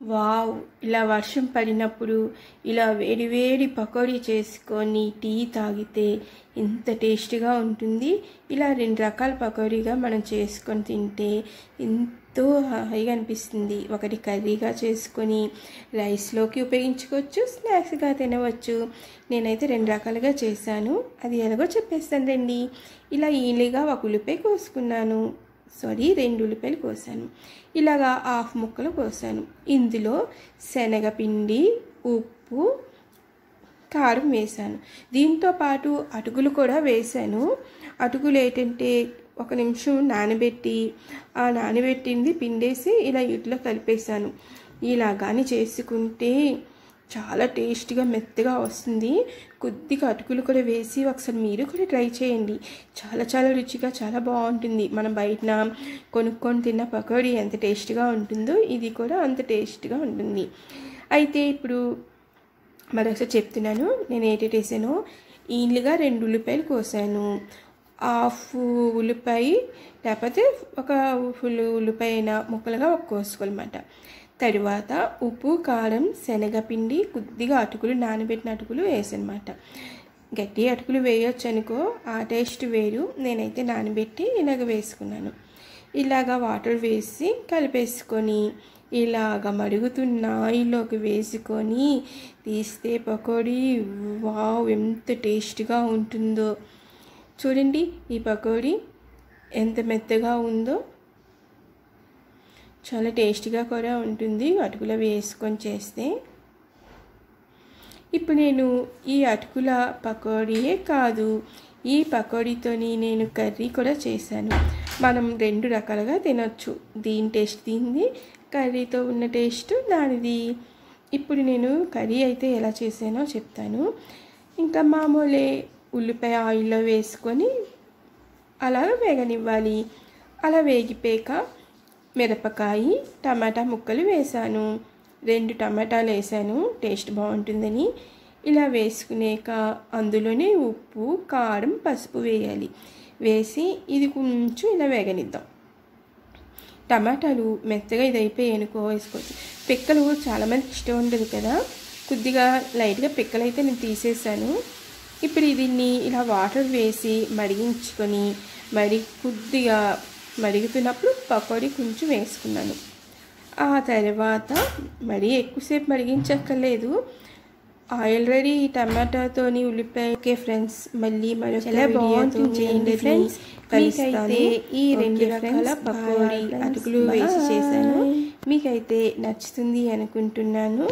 Wow! ఇలా వర్షం పడినప్పుడు ఇలా వేడి వేడి పకోడీ చేసుకొని టీ తాగితే ఎంత టేస్టీగా ఉంటుంది. ఇలా 2 రకాల పకోడీగా మనం చేసుకొని తింటే ఎంతో హాయిగా అనిపిస్తుంది. ఒకటి కర్రీగా చేసుకొని రైస్లోకి ఉపయోగించుకోవచ్చు, స్నాక్స్గా తినవచ్చు. నేనైతే 2 రకాలుగా చేశాను. అది ఎలాగో చెప్పేస్తాను రండి. ఇలా ఈలీగా ఒక ఉల్లిపాయ కోసుకున్నాను. 2 ఉల్లిపాయలు కోసాను. ఇలాగా హాఫ్ ముక్కలు కోసాను. ఇందులో శనగపిండి, ఉప్పు, కారం వేసాను. దీంతో పాటు అటుకులు కూడా వేసాను. అటుకులు ఏంటంటే 1 నిమిషం నానబెట్టి ఆ నానబెట్టింది పిండేసి ఇలా వీటిలో కలిపేసాను. ఇలా కానీ చేసుకుంటే చాలా టేస్టీగా మెత్తగా వస్తుంది. కొద్దిగా అటుకులు కూడా వేసి ఒకసారి మీరు కూడా ట్రై చేయండి. చాలా చాలా రుచిగా చాలా బాగుంటుంది. మనం బయటన కొనుక్కొని తిన్న పకోడీ ఎంత టేస్టీగా ఉంటుందో ఇది కూడా అంత టేస్టీగా ఉంటుంది. అయితే ఇప్పుడు మరొకసారి చెప్తున్నాను. నేను ఏంటి వేసానో ఈన్లుగా 2 ఉల్లిపాయలు కోసాను. హాఫ్ ఉల్లిపాయ లేకపోతే ఒక ఫుల్ ఉల్లిపాయ అయినా ముక్కలుగా కోసుకోవాలన్నమాట. తరువాత ఉప్పు, కారం, శనగపిండి, కొద్దిగా అటుకులు, నానబెట్టిన అటుకులు వేసనమాట. గట్టి అటుకులు వేయొచ్చు అనుకో, ఆ టేస్ట్ వేరు. నేనైతే నానబెట్టి ఇలాగ వేసుకున్నాను. ఇలాగ వాటర్ వేసి కలిపేసుకొని ఇలాగ మరుగుతున్న ఆయిల్లోకి వేసుకొని తీస్తే పకోడీ వావ్ ఎంత టేస్ట్గా ఉంటుందో. చూడండి ఈ పకోడీ ఎంత మెత్తగా ఉందో. చాలా టేస్టీగా కూడా ఉంటుంది అటుకులు వేసుకొని చేస్తే. ఇప్పుడు నేను ఈ అటుకుల పకోడీయే కాదు, ఈ పకోడీతోని నేను కర్రీ కూడా చేశాను. మనం 2 రకాలుగా తినొచ్చు. దీని టేస్ట్ దీనిది, కర్రీతో ఉన్న టేస్ట్ దానిది. ఇప్పుడు నేను కర్రీ అయితే ఎలా చేశానో చెప్తాను. ఇంకా మామూలే ఉల్లిపాయ ఆయిల్లో వేసుకొని అలా వేగనివ్వాలి. అలా వేగిపోయాక మిరపకాయ, టమాటా ముక్కలు వేసాను. 2 టమాటాలు వేసాను టేస్ట్ బాగుంటుందని. ఇలా వేసుకునేక అందులోనే ఉప్పు, కారం, పసుపు వేయాలి. వేసి ఇది కొంచెం ఇలా వేగనిద్దాం. టమాటాలు మెత్తగా ఇది అయిపోయి అనుకో వేసుకోవచ్చు. పిక్కలు చాలామందికి ఇష్టం ఉండదు కదా, కొద్దిగా లైట్గా పిక్కలు అయితే నేను తీసేసాను. ఇప్పుడు దీన్ని ఇలా వాటర్ వేసి మరిగించుకొని కొద్దిగా మరుగుతున్నప్పుడు పకోడీ కొంచెం వేసుకున్నాను. ఆ తర్వాత మరీ ఎక్కువసేపు మరిగించక్కర్లేదు. ఆల్రెడీ టమాటాతోని ఉల్లిపాయ. ఓకే ఫ్రెండ్స్, మళ్ళీ మరొక వీడియోతో చేయండి ఫ్రెండ్స్. మీకైతే ఈ 2 రకాల పకోడీ అటుకులు వేసి చేశాను. మీకైతే నచ్చుతుంది అనుకుంటున్నాను.